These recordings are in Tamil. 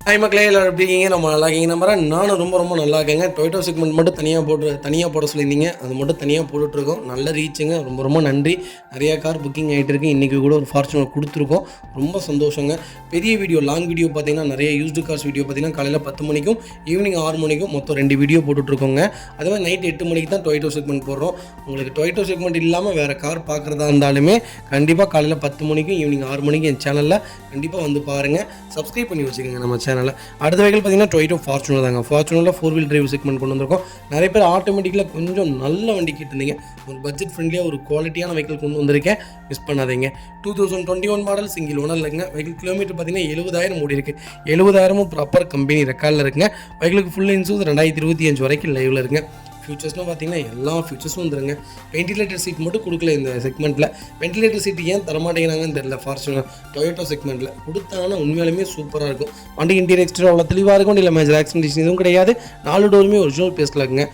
ஹாய் மக்களே, எல்லாரும் எப்படி இருக்கீங்க? நம்ம நல்லா இருக்கீங்க நம்புறேன். நானும் ரொம்ப நல்லா இருக்கேங்க. டொயோட்டோ செக்மெண்ட் மட்டும் தனியாக போட சொல்லியிருந்தீங்க. அது மட்டும் தனியாக போட்டுட்ருக்கோம். நல்ல ரீச்சுங்க. ரொம்ப நன்றி. நிறையா கார் புக்கிங் ஆகிட்டு இருக்கு. இன்றைக்கி கூட ஒரு ஃபார்ச்சுனர் கொடுத்துருக்கோம். ரொம்ப சந்தோஷங்க. பெரிய வீடியோ, லாங் வீடியோ பார்த்தீங்கன்னா நிறைய யூஸ்டு கார்ஸ் வீடியோ பார்த்தீங்கன்னா காலையில் 10 மணிக்கும் ஈவினிங் 6 மணிக்கும் மொத்தம் 2 வீடியோ போட்டுட்ருக்கோங்க. அதே மாதிரி நைட் 8 மணிக்கு தான் டொயோட்டோ செக்மெண்ட் போடுறோம். உங்களுக்கு டொயோட்டோ செக்மெண்ட் இல்லாமல் வேறு கார் பார்க்குறதா இருந்தாலுமே கண்டிப்பாக காலையில் 10 மணிக்கும் ஈவினிங் 6 மணிக்கும் என் சேனலில் கண்டிப்பாக வந்து பாருங்கள். சப்ஸ்கிரைப் பண்ணி வச்சுக்கோங்க நம்ம சேனலில். அடுத்த வெஹிக்கிள் பார்த்தீங்கன்னா டொயோட்டோ ஃபார்ச்சுனர் தாங்க. ஃபார்ச்சுனரில் 4 வீல் டிரைவ் செக்மெண்ட் கொண்டு வந்திருக்கோம். நிறைய பேர் ஆட்டோமேட்டிக்கில் கொஞ்சம் நல்ல வண்டி கேட்டிருந்தீங்க. ஒரு பட்ஜெட் ஃப்ரெண்ட்லியாக ஒரு குவாலிட்டியான வெஹிக்கிள் கொண்டு வந்திருக்கேன். மிஸ் பண்ணாதீங்க. 2021 மாடல் சிங்கிள் ஓனர் இல்லைங்க. வெஹிக்கிள் கிலோமீட்டர் பார்த்தீங்கன்னா 70,000 ஓடி இருக்குது. 70,000 ப்ராப்பர் கம்பெனி ரெக்கார்டில் இருக்குங்க. வெஹிக்கிளுக்கு ஃபுல் இன்சூரன்ஸ் 2025 வரைக்கும் லைவில் இருக்குங்க. ஃபியூச்சர்ஸ்னால் பார்த்தீங்கன்னா எல்லா ஃபியூச்சர்ஸும் வந்துருங்க. வென்டிலேட்டர் சீட் மட்டும் கொடுக்கல இந்த செக்மெண்ட்டில். வென்டிலேட்டர் சீட் ஏன் தரமாட்டேங்கிறாங்கன்னு தெரியல. ஃபார்ச்சுனர் டொயோட்டோ செக்மெண்ட்டில் கொடுத்தாங்கன்னா உண்மையாலுமே சூப்பராக இருக்கும். வண்டி இன்டீரியர் எக்ஸ்டீரியர் அவ்வளோ தெளிவாக இருக்கும். இல்லை மேஜர் ஆக்சிடென்ட் எதுவும் கிடையாது. 4 டோருமே ஒரிஜினல் பேஸ்ட்டில் இருக்குங்க.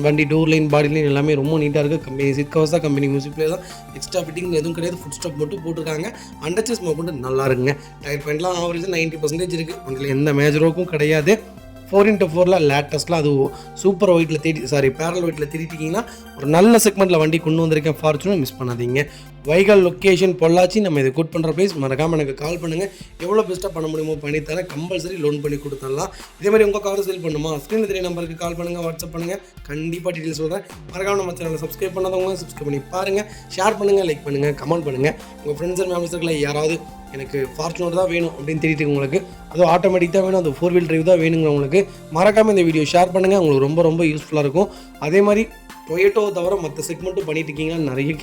வண்டி டோர் லைன், பாடி லைன் எல்லாமே ரொம்ப நீட்டாக இருக்குது. கம்பெனி சீட் கவர்ஸ் தான், கம்பெனி மியூசிக் பிளேயர் தான். எக்ஸ்ட்ரா ஃபிட்டிங் எதுவும் கிடையாது. ஃபுட் ஸ்டாப் மட்டும் போட்டிருக்காங்க. அண்டர்ச்சஸ் மட்டும் நல்லா இருக்குங்க. டயர் பாயிண்ட்லாம் ஆவரேஜ் 90% இருக்குது. வண்டியில் எந்த மேஜரோக்கும் கிடையாது. 4x4 லேட்டஸ்ட்டில் அது சூப்பர் ஒயிட்டில் பேரல் ஒயிட்டில் தேடிட்டிங்கன்னா ஒரு நல்ல செக்மெண்ட்டில் வண்டி கொண்டு வந்திருக்கேன். ஃபார்ச்சுனர் மிஸ் பண்ணாதீங்க. வைகல் லொக்கேஷன் பொள்ளாச்சி. நம்ம இதை கூட் பண்ணுற ப்ரைஸ் மறக்காமல் எனக்கு கால் பண்ணுங்கள். எவ்வளோ பெஸ்ட்டாக பண்ண முடியுமோ பண்ணித்தரேன். கம்பல்சரி லோன் பண்ணி கொடுத்துடலாம். இதேமாதிரி உங்கள் கார் சேல் பண்ணுமா, ஸ்க்ரீனில் தெரிய நம்பருக்கு கால் பண்ணுங்கள், வாட்ஸ்அப் பண்ணுங்கள். கண்டிப்பாக டீட்டெயில்ஸ் சொல்கிறேன். மறக்காமல் நம்ம சேனலை சப்ஸ்கிரைப் பண்ணாதவங்க சப்ஸ்கிரைப் பண்ணி பாருங்கள். ஷேர் பண்ணுங்கள், லைக் பண்ணுங்கள், கமெண்ட் பண்ணுங்கள். உங்கள் ஃப்ரெண்ட்ஸ் அண்ட் ஃபேமிலிஸ்ல யாராவது எனக்கு ஃபார்ச்சுனர் தான் வேணும் அப்படின்னு தெரிவிட்டு உங்களுக்கு, அதுவும் ஆட்டோமேட்டிக் தான் வேணும், அது 4 வீல் டிரைவ் தான் வேணுங்கிறவங்களுக்கு மறக்காமல் இந்த வீடியோ ஷேர் பண்ணுங்கள். உங்களுக்கு ரொம்ப யூஸ்ஃபுல்லாக இருக்கும். அதே மாதிரி டொயோட்டோவை தவிர மற்ற செக்மெண்ட்டும் பண்ணிட்டு இருக்கீங்கன்னு நிறைய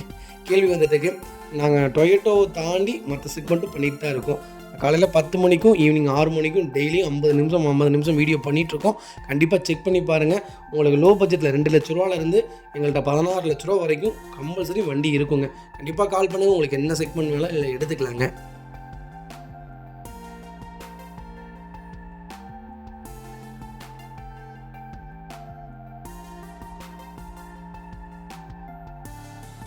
கேள்வி வந்துட்டுருக்கு. நாங்கள் டொயோட்டோவை தாண்டி மற்ற செக்மெண்ட்டும் பண்ணிட்டு தான் இருக்கோம். காலையில் 10 மணிக்கும் ஈவினிங் 6 மணிக்கும் டெய்லியும் 50 நிமிஷம் வீடியோ பண்ணிகிட்ருக்கோம். கண்டிப்பாக செக் பண்ணி பாருங்கள். உங்களுக்கு லோ பட்ஜெட்டில் 2 லட்ச ரூபாலேருந்து எங்கள்கிட்ட 16 லட்ச ரூபா வரைக்கும் கம்பல்சரி வண்டி இருக்குங்க. கண்டிப்பாக கால் பண்ணுங்கள். உங்களுக்கு என்ன செக்மெண்ட் வேணாலும் இல்லை எடுத்துக்கலாங்க.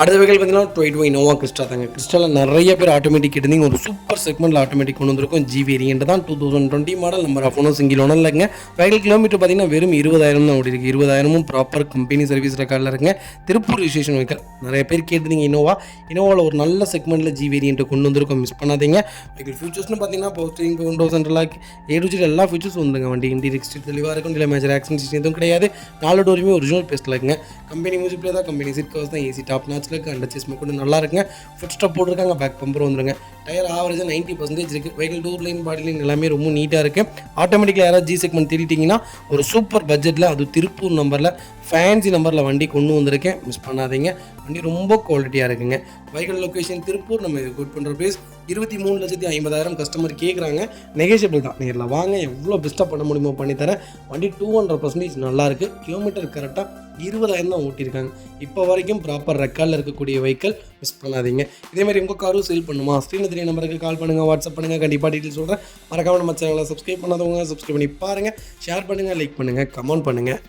அடுத்த வெஹிக்கிள் பார்த்தீங்கன்னா டொயோட்டோ இனோவா கிறிஸ்டா தாங்க. கிறிஸ்டாவில் நிறைய பேர் ஆட்டோமேட்டிக் கேட்டிருந்தீங்க. ஒரு சூப்பர் செக்மெண்ட்டில் ஆட்டோமேட்டிக் கொண்டு வந்திருக்கும். ஜி வேரியன்ட் தான். 2020 model. Number of owner single owner இல்லைங்க. வெஹிக்கிள் கிலோமீட்டர் பார்த்தீங்கன்னா வெறும் 20,000 தான் ஓடி இருக்குது. 20,000 ப்ராப்பர் கம்பெனி சர்வீஸ் ரெக்கார்டில் இருக்குங்க. Tiruppur registration vehicle. நிறைய பேர் கேட்டிருந்தீங்க இனோவாவில் ஒரு நல்ல செக்மெண்ட்டில் ஜி வேரியன்ட் கொண்டு வந்திருக்கும். மிஸ் பண்ணாதீங்க. வெஹிக்கிள் ஃபியூச்சர்ஸ்னு பார்த்தீங்கன்னா போஸ்டிங், விண்டோஸ் சென்ட்ரலாக், ஏடுஜிட் எல்லா ஃபியூச்சர்ஸ் வந்துங்க. வண்டி இன்டீரியர் எக்ஸ்டீரியர் தெளிவாக இருக்கும். இல்லை மேஜர் ஆக்சிடென்ட் எதுவும் கிடையாது. 4 டோருமே ஒரிஜினல் பேஸ்ட்டில் இருக்குங்க. கம்பெனி மியூசிக் பிளேயர் தான், கம்பெனி சீட் கவர்ஸ் தான், ஏசி டாப் நாட்சில் இருக்குது. அண்டர்ச்சஸ் மட்டும் நல்லா இருக்குங்க. ஃபுட் ஸ்டாப் போட்டிருக்காங்க. பேக் பம்பர் வந்துருங்க. டயர் ஆவரேஜாக 90% இருக்குது. Vehicle door line, body line எல்லாமே ரொம்ப நீட்டாக இருக்குது. ஆட்டோமேட்டிக்கில் யாராவது ஜி செக்மெண்ட் தேடிட்டிங்கன்னா ஒரு சூப்பர் பட்ஜெட்டில், அது திருப்பூர் நம்பரில் ஃபேன்சி நம்பரில் வண்டி கொண்டு வந்திருக்கேன். மிஸ் பண்ணாதீங்க. வண்டி ரொம்ப குவாலிட்டியாக இருக்குங்க. Vehicle location Tiruppur. நம்ம இது குட் பண்ணுற ப்ரைஸ் 23,50,000 கஸ்டமர் கேட்குறாங்க. நெகோஷியபிள் தான். நேரில் வாங்க, எவ்வளோ பெஸ்ட்டாக பண்ண முடியுமோ பண்ணித்தரேன். வண்டி 200% நல்லாயிருக்கு. கிலோமீட்டர் கரெக்டாக 20,000 தான் ஓட்டியிருக்காங்க. இப்போ வரைக்கும் ப்ராப்பர் ரெக்கார்டில் இருக்கக்கூடிய வெஹிக்கிள். மிஸ் பண்ணாதீங்க. இதேமாதிரி உங்கள் காரும் சேல் பண்ணுமா, ஸ்க்ரீனில் தெரிய நம்பருக்கு கால் பண்ணுங்கள், வாட்ஸ்அப் பண்ணுங்கள். கண்டிப்பாக டீட்டெயில் சொல்கிறேன். மறக்காமல் நம்ம சேனலை சப்ஸ்கிரைப் பண்ணாதவங்க சப்ஸ்கிரைப் பண்ணி பாருங்கள். ஷேர் பண்ணுங்கள், லைக் பண்ணுங்கள், கமெண்ட் பண்ணுங்கள்.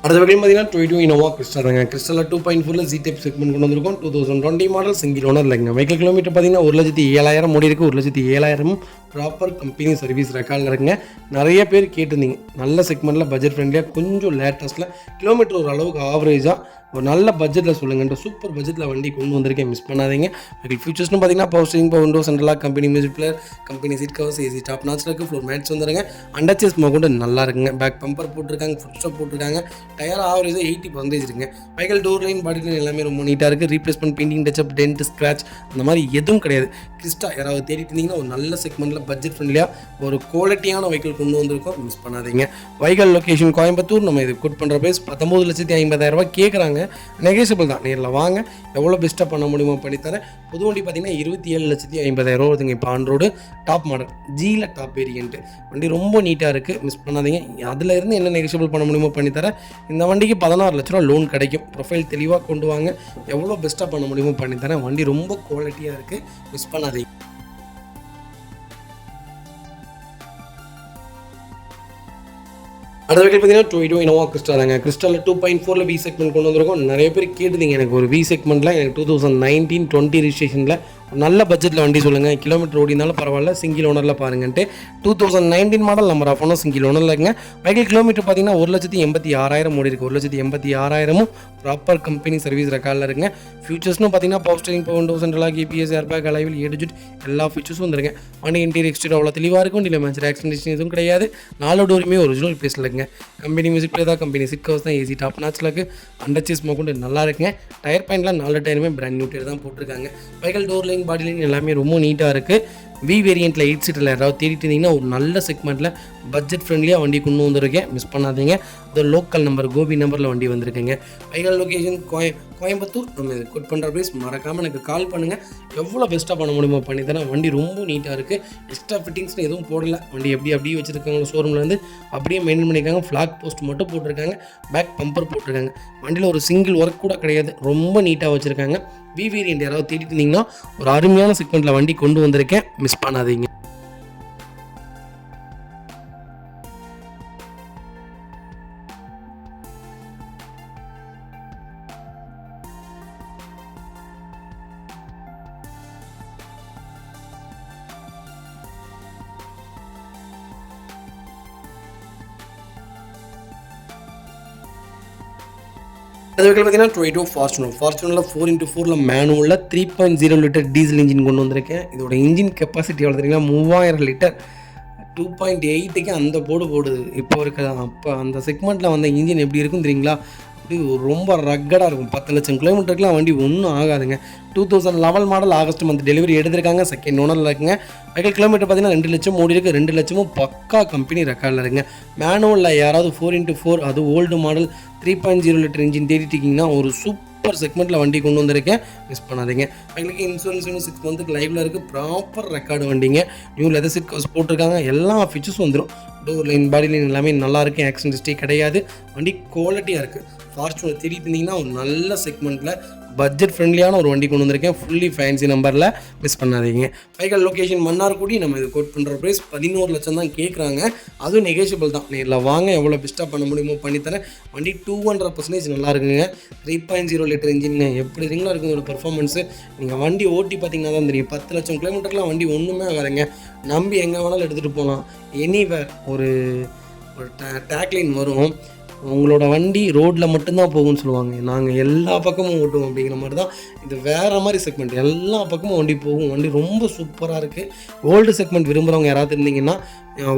அடுத்த வெஹிக்கிள் பார்த்தீங்கன்னா டொயோட்டோ இனோவா கிறிஸ்டா தாங்க. கிறிஸ்டாவில் 2.4 ஜி டைப் செக்மெண்ட் கொண்டு வந்திருக்கோம். 2020 மாடல் சிங்கிள் ஓனர் இல்லைங்க. வெஹிக்கிள் கிலோமீட்டர் பார்த்தீங்கன்னா 1,07,000 ஓடி இருக்குது. 1,07,000 ப்ராப்பர் கம்பெனி சர்வீஸ் ரெக்கார்டில் இருக்குங்க. நிறைய பேர் கேட்டிருந்தீங்க நல்ல செக்மெண்ட்டில் பட்ஜெட் ஃப்ரெண்ட்லியாக கொஞ்சம் லேட்டஸ்ட்டில் கிலோமீட்டர் ஒரு அளவுக்கு ஆவரேஜாக ஒரு நல்ல பட்ஜெட்டில் சொல்லுங்கன்ற சூப்பர் பட்ஜெட்டில் வண்டி கொண்டு வந்திருக்கேன். மிஸ் பண்ணாதீங்க. வெஹிக்கிள் ஃபியூச்சர்ஸ்னு பார்த்தீங்கன்னா power steering, windows central lock, company music player, company seat covers, AC top நாட்சில் இருக்குது. ஃப்ளோர் மேட்ஸ் வந்துருங்க. அண்டர்ச்சஸ் கூட நல்லா இருக்குங்க. பேக் பம்பர் போட்டிருக்காங்க. ஃபுட் ஸ்டாப் போட்டிருக்காங்க. டயர் ஆவரேஜாக 80% இருக்குங்க. Vehicle door line, body line எல்லாமே ரொம்ப நீட்டாக இருக்குது. Replacement, painting, touch up, dent, scratch அந்த மாதிரி எதுவும் கிடையாது. கிறிஸ்டா யாராவது தேடிட்டு இருந்தீங்கன்னா ஒரு நல்ல செக்மெண்ட்டில் பட்ஜெட் ஃப்ரெண்ட்லியாக ஒரு குவாலிட்டியான வெஹிக்கிள் கொண்டு வந்திருக்கோம். மிஸ் பண்ணாதீங்க. Vehicle location Coimbatore. நம்ம இது குட் பண்ணுற ப்ரைஸ் 19,50,000 கேட்குறாங்க. நெகோஷியபிள் தான். நேரில் வாங்க, எவ்வளோ பெஸ்ட்டாக பண்ண முடியுமோ பண்ணித்தரேன். புது வண்டி பார்த்தீங்கன்னா 27,50,000 வருதுங்க. இப்போ ஆன்ரோடு டாப் மாடல் ஜியில் டாப் வேரியன்ட்டு. வண்டி ரொம்ப நீட்டாக இருக்குது. மிஸ் பண்ணாதீங்க. அதில் இருந்து என்ன நெகோஷியபிள் பண்ண முடியுமோ பண்ணித்தரேன். இந்த வண்டிக்கு 16 லட்ச ரூபா லோன் கிடைக்கும். ப்ரொஃபைல் தெளிவாக கொண்டு வாங்க, எவ்வளோ பெஸ்ட்டாக பண்ண முடியுமோ பண்ணித்தரேன். வண்டி ரொம்ப குவாலிட்டியாக இருக்குது. மிஸ் பண்ணாதீங்க. அடுத்த வெஹிக்கிள் பார்த்தீங்கன்னா டொயோட்டோ இனோவா கிறிஸ்டா தாங்க. கிறிஸ்டாவில் 2.4 வி செக்மெண்ட் கொண்டு வந்திருக்கோம். நிறைய பேர் கேட்டுதீங்க எனக்கு ஒரு வி செக்மெண்ட்டில் எனக்கு 2019-20 ரிஜிஸ்ட்ரேஷனில் நல்ல பட்ஜெட்டில் வண்டி சொல்லுங்கள், கிலோமீட்டர் ஓடினாலும் பரவாயில்ல, சிங்கிள் ஓனரில் பாருங்கன்ட்டு. 2019 மாடல் நம்பர் ஆஃப் ஒன்றும் சிங்கிள் ஓனரில் இருக்குங்க. வெஹிக்கிள் கிலோமீட்டர் பார்த்தீங்கன்னா 1,86,000 ஓடி இருக்குது. 1,86,000 ப்ராப்பர் கம்பெனி சர்வீஸ் ரெக்கார்டில் இருக்குங்க. ஃபியூச்சர்ஸ்னு பார்த்தீங்கன்னா பவர் ஸ்டீரிங், பவர் விண்டோ சென்ட்ரலாக, GPS, ஏர்பேக், அலைவில் ஏடிஜிட் எல்லா ஃபீச்சர்ஸும் வந்துருங்க. வண்டி இன்டீரியர் எக்ஸ்டீரியர் அவ்வளோ தெளிவாக இருக்கும். வண்டியில் மேட்ச் ஆக்சிடென்ட் எதுவும் கிடையாது. 4 டோருமே ஒரிஜினல் பேஸில் இருக்குங்க. கம்பெனி மியூசிக் பிளே தான், கம்பெனி சிட் கவர்ஸ் தான், ஏசி டாப் நாச்சில் இருக்குது. அண்டர்ச்சேஸ் மோக்கொண்டு நல்லா இருக்குங்க. டயர் பாயிண்ட்லாம் 4 டயருமே பிராண்ட் நியூ டயர் தான் போட்டிருக்காங்க. Vehicle door line, body line எல்லாமே ரொம்ப நீட்டாக இருக்குது. வி வேரியண்ட்டில் 8 சீட்டில் யாராவது தேடிட்டு இருந்தீங்கன்னா ஒரு நல்ல செக்மெண்ட்டில் பட்ஜெட் ஃப்ரெண்ட்லியாக வண்டி கொண்டு வந்திருக்கேன், மிஸ் பண்ணாதீங்க. அது லோக்கல் நம்பர் கோபி நம்பரில் வண்டி வந்திருக்குங்க. Vehicle location Coimbatore. நம்ம இது கோட் பண்ணுற ப்ரைஸ் மறக்காமல் எனக்கு கால் பண்ணுங்கள். எவ்வளோ பெஸ்ட்டாக பண்ண முடியுமோ பண்ணி தரேன். வண்டி ரொம்ப நீட்டாக இருக்குது. எக்ஸ்ட்ரா ஃபிட்டிங்ஸ்னு எதுவும் போடலை. வண்டி அப்படியே வச்சுருக்காங்க. ஷோரூம்லேருந்து அப்படியே மெயின்டைன் பண்ணியிருக்காங்க. ஃப்ளாக் போஸ்ட் மட்டும் போட்டிருக்காங்க, பேக் பம்பர் போட்டிருக்காங்க. வண்டியில் ஒரு சிங்கிள் ஒர்க் கூட கிடையாது. ரொம்ப நீட்டாக வச்சுருக்காங்க. வி வேரியண்ட் யாராவது தேடிட்டு இருந்தீங்கன்னா ஒரு அருமையான செக்மெண்ட்டில் வண்டி கொண்டு வந்திருக்கேன், மிஸ் பண்ணாதீங்க. அது வெஹிக்கிள் பார்த்தீங்கன்னா டொயோட்டோ ஃபார்ச்சுனரில் 4x4 மேனுவலில் 3.0 லிட்டர் டீசல் இன்ஜின் கொண்டு வந்திருக்கேன். இதோட இன்ஜின் கெப்பாசிட்டி எவ்வளோ தெரியுங்களா? 3000 லிட்டர். 2.8க்கு அந்த போடுது இப்போ இருக்குது. அப்போ அந்த செக்மெண்ட்டில் வந்த இன்ஜின் எப்படி இருக்கும் தெரியுங்களா? அப்படி ரொம்ப ரக்கடாக இருக்கும். 10 லட்சம் கிலோமீட்டருக்குலாம் வண்டி ஒன்றும் ஆகாதுங்க. 2011 மாடல் ஆகஸ்ட் மந்த் டெலிவரி எடுத்திருக்காங்க. செகண்ட் ஓனரில் இருக்குங்க. வெஹிக்கிள் கிலோமீட்டர் பார்த்தீங்கன்னா 2 லட்சம் ஓடி இருக்குது. 2 லட்சமும் பக்கா கம்பெனி ரெக்கார்டில் இருக்குங்க. மேனுவலில் யாராவது 4x4 அது ஓல்டு மாடல் 3.0 லிட்டர் இன்ஜின் தேடிட்டிங்கன்னா ஒரு சூப்பர் செக்மெண்ட்டில் வண்டி கொண்டு வந்திருக்கேன், மிஸ் பண்ணாதீங்க. எங்களுக்கு இன்சூரன்ஸ் 6 மந்த்துக்கு லைவில் இருக்குது. ப்ராப்பர் ரெக்கார்டு வண்டிங்க. நியூ லெதர் சீட் கவர்ஸ் போட்டிருக்காங்க. எல்லா ஃபீச்சர்ஸும் வந்துடும். டோர் லைன், பாடி லைன் எல்லாமே நல்லா இருக்குது. ஆக்சிடென்ட் ஹிஸ்ட்ரி கிடையாது. வண்டி குவாலிட்டியாக இருக்குது. ஃபார்ச்சுனர் தேடிட்டு இருந்தீங்கன்னா ஒரு நல்ல செக்மெண்ட்டில் பட்ஜெட் ஃப்ரெண்ட்லியான ஒரு வண்டி கொண்டு வந்திருக்கேன். ஃபுல்லி ஃபேன்சி நம்பரில், மிஸ் பண்ணாதீங்க. Vehicle location Mannargudi. நம்ம இது கோட் பண்ணுற ப்ரைஸ் 11 லட்சம் தான் கேட்குறாங்க. அதுவும் நெகோஷியபிள் தான். நேரில் வாங்க, எவ்வளோ பெஸ்ட்டாக பண்ண முடியுமோ பண்ணித்தரேன். வண்டி 200% நல்லா இருக்குங்க. 3.0 லிட்டர் இன்ஜின்ங்க. எப்படி இருங்களோ இருக்குது இதோட பர்ஃபார்மன்ஸு. நீங்கள் வண்டி ஓட்டி பார்த்தீங்கன்னா தான் தெரியும். 10 லட்சம் கிலோமீட்டர்லாம் வண்டி ஒன்றுமே ஆகாதுங்க. நம்பி எங்கே வேணாலும் எடுத்துகிட்டு போகலாம். எனிவேர் ஒரு டேக்லைன் வரும், உங்களோட வண்டி ரோட்டில் மட்டும்தான் போகும்னு சொல்லுவாங்க. நாங்கள் எல்லா பக்கமும் ஓட்டுவோம் அப்படிங்கிற மாதிரி தான். இது வேறு மாதிரி செக்மெண்ட். எல்லா பக்கமும் வண்டி போகும். வண்டி ரொம்ப சூப்பராக இருக்குது. ஓல்டு செக்மெண்ட் விரும்புகிறவங்க யாராவது இருந்தீங்கன்னா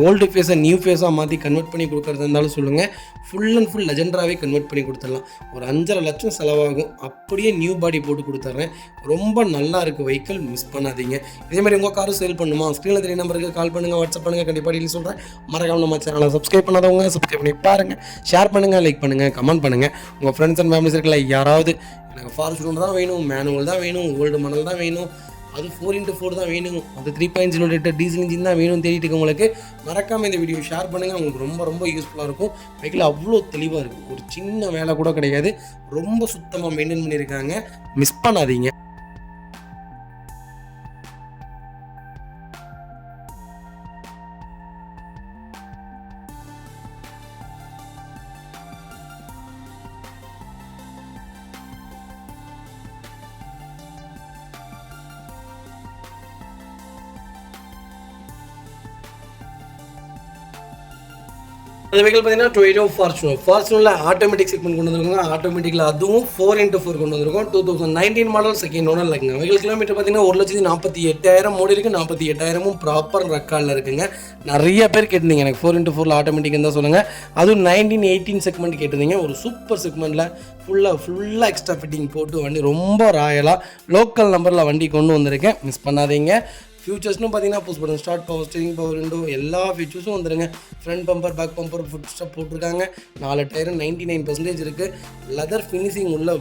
ஓல்டு ஃபேஸை நியூ ஃபேஸாக மாற்றி கன்வெர்ட் பண்ணி கொடுக்குறதா இருந்தாலும் சொல்லுங்கள். ஃபுல் அண்ட் ஃபுல் லெஜெண்டராகவே கன்வெர்ட் பண்ணி கொடுத்துடலாம். ஒரு 5.5 லட்சம் செலவாகும். அப்படியே நியூ பாடி போட்டு கொடுத்துட்றேன். ரொம்ப நல்லா இருக்குது வெஹிக்கிள், மிஸ் பண்ணாதீங்க. இதேமாதிரி உங்கள் காரும் சேல் பண்ணுமா? ஸ்க்ரீனில் தெரிய நம்பருக்கு கால் பண்ணுங்கள், வாட்ஸ்அப் பண்ணுங்கள். கண்டிப்பாக டீல் சொல்கிறேன். மறக்காம நம்ம சேனலை சப்ஸ்கிரைப் பண்ணாதவங்க சப்ஸ்கிரைப் பண்ணி பாருங்கள். ஷேர் பண்ணுங்கள், லைக் பண்ணுங்கள், கமெண்ட் பண்ணுங்கள். உங்கள் ஃப்ரெண்ட்ஸ் அண்ட் ஃபேமிலிஸ் இருக்கல யாராவது எனக்கு ஃபார்ச்சுனர் தான் வேணும், மேனுவல் தான் வேணும், ஓல்டு மாடல் தான் வேணும், அது 4x4 தான் வேணும், அது 3.0 லிட்டர் டீசல் இன்ஜின் தான் வேணும்னு தேடிட்டு உங்களுக்கு மறக்காமல் இந்த வீடியோ ஷேர் பண்ணுங்கள். உங்களுக்கு ரொம்ப ரொம்ப யூஸ்ஃபுல்லாக இருக்கும். வெஹிக்கிள் அவ்வளோ தெளிவாக இருக்குது. ஒரு சின்ன வேலை கூட கிடையாது. ரொம்ப சுத்தமாக மெயின்டைன் பண்ணியிருக்காங்க, மிஸ் பண்ணாதீங்க. அந்த வெஹிக்கிள் பார்த்தீங்கன்னா டொயோட்டோ ஃபார்ச்சுனரில் ஆட்டோமேட்டிக் செக்மெண்ட் கொண்டு வந்திருக்காங்க. ஆட்டோமேட்டிக்கில் அதுவும் 4x4 கொண்டு வந்திருக்கோம். 2019 மாடல் செகண்ட் ஓனர் இருக்குங்க. வெஹிக்கிள் கிலோமீட்டர் பார்த்தீங்கன்னா 1,48,000 ஓடி இருக்குது. 48,000 ப்ராப்பர் ரெக்கார்டில் இருக்குங்க. நிறைய பேர் கேட்டிருந்தீங்க எனக்கு 4x4 ஆட்டோமேட்டிக் தான் சொல்லுங்கள். அதுவும் 1918 செக்மெண்ட் கேட்டிருந்தீங்க. ஒரு சூப்பர் செக்மெண்ட்டில் ஃபுல்லாக எக்ஸ்ட்ரா ஃபிட்டிங் போட்டு வண்டி ரொம்ப ராயலாக லோக்கல் நம்பரில் வண்டி கொண்டு வந்திருக்கேன், மிஸ் பண்ணாதீங்க. ஃபியூச்சர்ஸ்னு பார்த்தீங்கன்னா push button start, power steering, power window எல்லா ஃபீச்சர்ஸும் வந்துடுங்க. Front bumper, back bumper, foot step போட்டிருக்காங்க. 4 டயரு 99% இருக்குது. லெதர் ஃபினிஷிங் உள்ள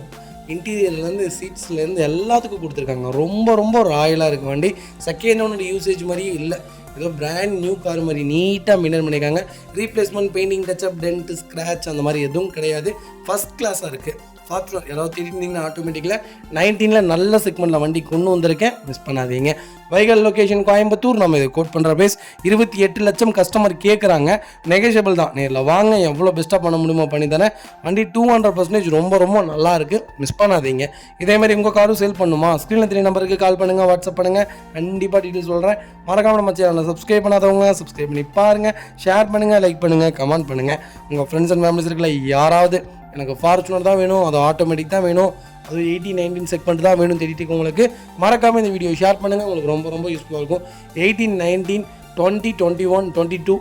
இன்டீரியர்லேருந்து சீட்ஸ்லேருந்து எல்லாத்துக்கும் கொடுத்துருக்காங்க. ரொம்ப ரொம்ப ராயலாக இருக்குது வண்டி. செகண்ட் ஓனர் யூசேஜ் மாதிரியே இல்லை. ஏதோ பிராண்ட் நியூ கார் மாதிரி நீட்டாக மெயின்டைன் பண்ணியிருக்காங்க. Replacement, painting, touch up, dent, scratch அந்த மாதிரி எதுவும் கிடையாது. ஃபஸ்ட் கிளாஸாக இருக்குது. ஃபார்ச்சுனர் யாராவது தேடிட்டிங்கன்னா ஆட்டோமேட்டிக்கில் 19 நல்ல செக்மெண்ட்டில் வண்டி கொண்டு வந்திருக்கேன், மிஸ் பண்ணாதீங்க. வைகல் லொக்கேஷன் கோயம்புத்தூர். நம்ம இது கோட் பண்ணுற ப்ரைஸ் 28 லட்சம் கஸ்டமர் கேட்குறாங்க. நெகோஷியபிள் தான், நேரில் வாங்க, எவ்வளோ பெஸ்ட்டாக பண்ண முடியுமோ பண்ணி தரேன். வண்டி 200% ரொம்ப ரொம்ப நல்லா இருக்குது, மிஸ் பண்ணாதீங்க. இதேமாதிரி உங்கள் காரும் சேல் பண்ணுமா, ஸ்க்ரீனில் 3 நம்பருக்கு கால் பண்ணுங்கள், வாட்ஸ்அப் பண்ணுங்கள், கண்டிப்பாக டீட்டெயில்ஸ் சொல்கிறேன். மறக்காம நம்ம சேனலில் சப்ஸ்கிரைப் பண்ணாதவங்க சப்ஸ்கிரைப் பண்ணி பாருங்கள், ஷேர் பண்ணுங்கள், லைக் பண்ணுங்கள், கமெண்ட் பண்ணுங்கள். உங்கள் ஃப்ரெண்ட்ஸ் அண்ட் ஃபேமிலிஸ் இருக்கல யாராவது எனக்கு ஃபார்ச்சுனர் தான் வேணும், அது ஆட்டோமேட்டிக் தான் வேணும், அது 18-19 செக்மெண்ட் தான் வேணும் தேடிட்டு உங்களுக்கு மறக்காமல் இந்த வீடியோ ஷேர் பண்ணுங்கள், உங்களுக்கு ரொம்ப ரொம்ப யூஸ்ஃபுல்லாக இருக்கும். 18, 19, 20, 21, 22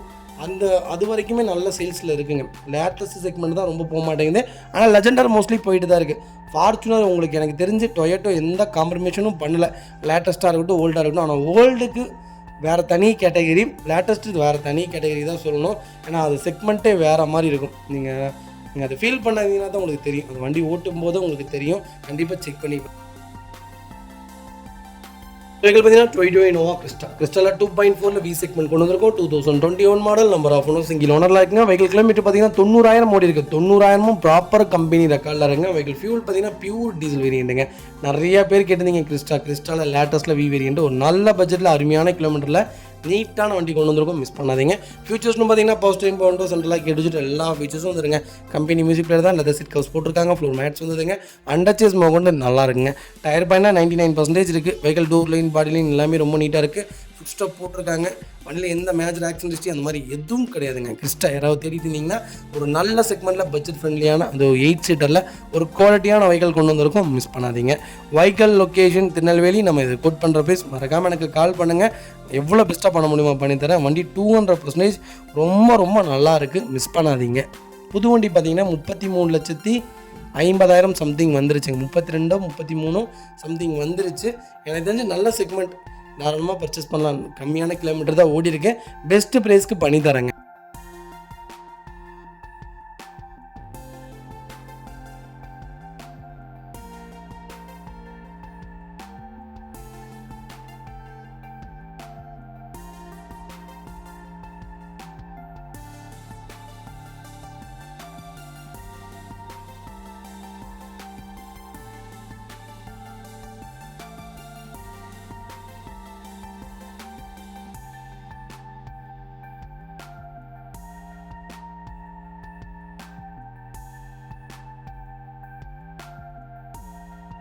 அது வரைக்குமே நல்ல சேல்ஸில் இருக்குங்க. லேட்டஸ்ட் செக்மெண்ட் தான் ரொம்ப போக மாட்டேங்குது, ஆனால் லெஜெண்டர் மோஸ்ட்லி போயிட்டு தான் இருக்குது. ஃபார்ச்சுனர் உங்களுக்கு எனக்கு தெரிஞ்சு டொயோட்டோ எந்த காம்ப்ரமைஷனும் பண்ணலை, லேட்டஸ்ட்டாக இருக்கட்டும் ஓல்டாக இருக்கட்டும். ஆனால் ஓல்டுக்கு வேறு தனி கேட்டகரி, லேட்டஸ்ட்டு வேறு தனி கேட்டகரி தான் சொல்லணும். ஏன்னா அது செக்மெண்ட்டே வேறு மாதிரி இருக்கும். நீங்கள் அதை ஃபீல் பண்ணாதீங்கன்னா தான் உங்களுக்கு தெரியும், அந்த வண்டி ஓட்டும் போது உங்களுக்கு தெரியும். கண்டிப்பாக செக் பண்ணி வெஹிக்கிள் பார்த்தீங்கன்னா Toyota Innova Crysta 2.4 V segment கொண்டு வந்திருக்கோம். 2021 model, number of owner single ஓனரில் இருக்குங்க. வெஹிக்கிள் கிலோமீட்டர் பார்த்தீங்கன்னா 90,000 ஓடி இருக்குது. 90,000 ப்ராப்பர் கம்பெனி ரெக்கார்டில் இருக்குங்க. வெஹிக்கிள் ஃபியூல் பார்த்தீங்கன்னா பியூர் டீசல் வேரியண்ட்டுங்க. நிறைய பேர் கேட்டிருந்தீங்க கிறிஸ்டாவில் லேட்டஸ்ட்டில் வி வேரியண்ட், ஒரு நல்ல பட்ஜெட்டில் அருமையான கிலோமீட்டரில் நீட்டான வண்டி கொண்டு வந்திருக்கும், மிஸ் பண்ணாதீங்க. ஃபீச்சர்ஸ்னு பார்த்தீங்கன்னா பவர் ஸ்டீரிங், பவர் சென்ட்ரலாக டிஜிட்டல் எல்லா ஃபீச்சர்ஸும் வந்துருங்க. கம்பெனி மியூசிக் பிளேயர் தான், லெதர் சீட் கவர்ஸ் போட்டிருக்காங்க, ஃப்ளோர் மேட்ஸ் வந்துதுங்க. அண்டர்ச்சேஸ் கொண்டு நல்லா இருக்குங்க. டயர் பாயினா 99% இருக்குது. Vehicle door line, body line எல்லாமே ரொம்ப நீட்டாக இருக்குது. ஃபுட் ஸ்டாப் போட்டிருக்காங்க. வண்டியில் எந்த மேஜர் ஆக்சிடென்ட் ஹிஸ்ட்ரி அந்த மாதிரி எதுவும் கிடையாதுங்க. கிறிஸ்டா யாராவது தேடிட்டு இருந்தீங்கன்னா ஒரு நல்ல செக்மெண்ட்டில் பட்ஜெட் ஃப்ரெண்ட்லியான அந்த 8 சீட்டரில் ஒரு குவாலிட்டியான வெஹிக்கல் கொண்டு வந்திருக்கும், மிஸ் பண்ணாதீங்க. வைக்கல் லொக்கேஷன் திருநெல்வேலி. நம்ம இது கோட் பண்ணுற ப்ரைஸ் மறக்காமல் எனக்கு கால் பண்ணுங்கள், எவ்வளோ பெஸ்ட்டாக பண்ண முடியுமா பண்ணித்தரேன். வண்டி 200% ரொம்ப ரொம்ப நல்லா இருக்குது, மிஸ் பண்ணாதீங்க. புது வண்டி பார்த்தீங்கன்னா 33,50,000 சம்திங் வந்துருச்சுங்க. 32, 33 சம்திங் வந்துருச்சு. எனக்கு தெரிஞ்சு நல்ல செக்மெண்ட், தாராளமாக பர்ச்சேஸ் பண்ணலாம். கம்மியான கிலோமீட்டர் தான் ஓடி இருக்கேன், பெஸ்ட்டு ப்ரைஸ்க்கு பண்ணி தரேங்க.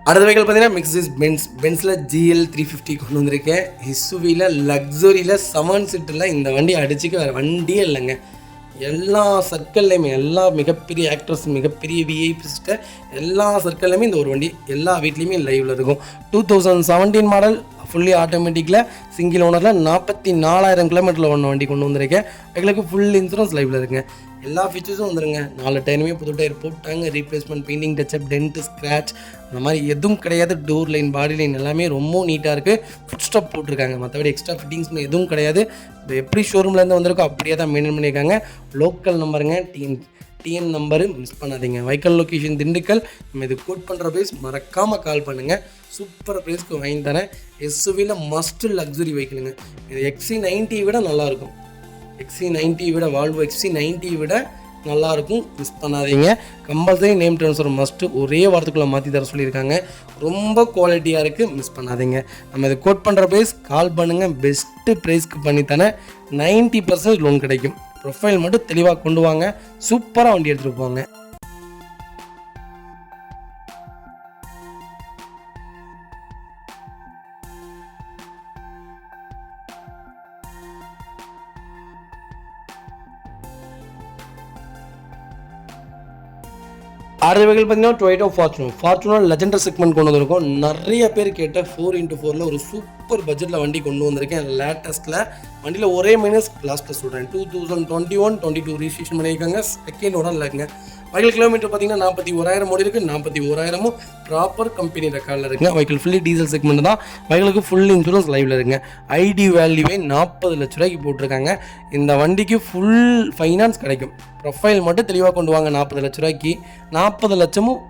அடுத்த வெஹிக்கிள் பார்த்தீங்கன்னா மிக்ஸிஸ் பென்ஸில் GL 350 கொண்டு வந்திருக்கேன். ஹிஸ்ஸுவியில் லக்ஸரியில் 7 சீட்டில் இந்த வண்டி அடிச்சுக்க வேறு வண்டியே இல்லைங்க. எல்லா சர்க்கிள்லையுமே எல்லா மிகப்பெரிய ஆக்டர்ஸ், மிகப்பெரிய விஐபிஸ்ட்டை எல்லா சர்க்கிள்லையுமே இந்த ஒரு வண்டி எல்லா வீட்லேயுமே லைவில் இருக்கும். 2017 மாடல், ஃபுல்லி ஆட்டோமேட்டிக்கில் சிங்கிள் ஓனரில் 44,000 கிலோமீட்டரில் ஒன்று வண்டி கொண்டு வந்திருக்கேன். எங்களுக்கு ஃபுல் இன்சூரன்ஸ் லைவில் இருக்குங்க. எல்லா ஃபீச்சர்ஸும் வந்துருங்க. 4 டயருமே புது டயர் போட்டாங்க. Replacement, painting, touch up, dent, scratch அந்த மாதிரி எதுவும் கிடையாது. டோர் லைன், பாடி லைன் எல்லாமே ரொம்ப நீட்டாக இருக்குது. ஃபுட் ஸ்டாப் போட்டிருக்காங்க. மற்றபடி எக்ஸ்ட்ரா ஃபிட்டிங்ஸ்னு எதுவும் கிடையாது. இது எப்படி ஷோரூம்லேருந்து வந்திருக்கோ அப்படியே தான் மெயின்டைன் பண்ணியிருக்காங்க. லோக்கல் நம்பருங்க, டிஎன் நம்பரு, மிஸ் பண்ணாதீங்க. வைக்கல் லொக்கேஷன் திண்டுக்கல். நம்ம இது கோட் பண்ணுற ப்ரைஸ் மறக்காமல் கால் பண்ணுங்கள், சூப்பர் ப்ரைஸ்க்கு வாங்கி தரேன். எஸ்யூவியில் மஸ்ட் லக்ஸுரி வெஹிக்கிளுங்க. இது XC90 விட நல்லாயிருக்கும். XC90 விட, வால்வோ XC90 விட நல்லாயிருக்கும், மிஸ் பண்ணாதீங்க. கம்பல்சரி நேம் ட்ரான்ஸ்ஃபர் மஸ்ட்டு, ஒரே வாரத்துக்குள்ளே மாற்றி தர சொல்லியிருக்காங்க. ரொம்ப குவாலிட்டியாக இருக்குது, மிஸ் பண்ணாதீங்க. நம்ம இதை கோட் பண்ணுற ப்ரைஸ் கால் பண்ணுங்கள், பெஸ்ட்டு ப்ரைஸ்க்கு பண்ணித்தரேன். 90% லோன் கிடைக்கும். ப்ரொஃபைல் மட்டும் தெளிவாக கொண்டு வாங்க, சூப்பராக வண்டி எடுத்துகிட்டு போங்க. அடுத்த வெஹிக்கிள் பார்த்தீங்கன்னா டொயோட்டோ ஃபார்ச்சுனர் லெஜெண்டர் செக்மெண்ட் கொண்டு வந்திருக்கோம். நிறைய பேர் கேட்ட 4x4 ஒரு சூப்பர் பட்ஜெட்டில் வண்டி கொண்டு வந்திருக்கேன். லேட்டஸ்ட்டில் வண்டியில் ஒரே மைனஸ் லாஸ்ட்டில் சொல்கிறேன், 2021-22 ரிஜிஸ்ட்ரேஷன் பண்ணியிருக்காங்க. செகண்ட் ஓனர் இல்லைங்க. வெஹிக்கிள் கிலோமீட்டர் பார்த்தீங்கன்னா 41,000 ஓடி இருக்குது. 41,000 ப்ராப்பர் கம்பெனி ரெக்கார்டில் இருக்குங்க. வெஹிக்கிள் ஃபுல்லி டீசல் செக்மெண்ட் தான். வெஹிக்கிளுக்கு ஃபுல் இன்சூரன்ஸ் லைவில் இருக்குங்க. ஐடி வேல்யூவே 40 லட்ச ரூபாய்க்கு போட்டிருக்காங்க. இந்த வண்டிக்கு ஃபுல் ஃபைனான்ஸ் கிடைக்கும். ப்ரொஃபைல் மட்டும் தெளிவாக கொண்டு வாங்க. 40 லட்ச ரூபாய்க்கு 40 லட்சமும்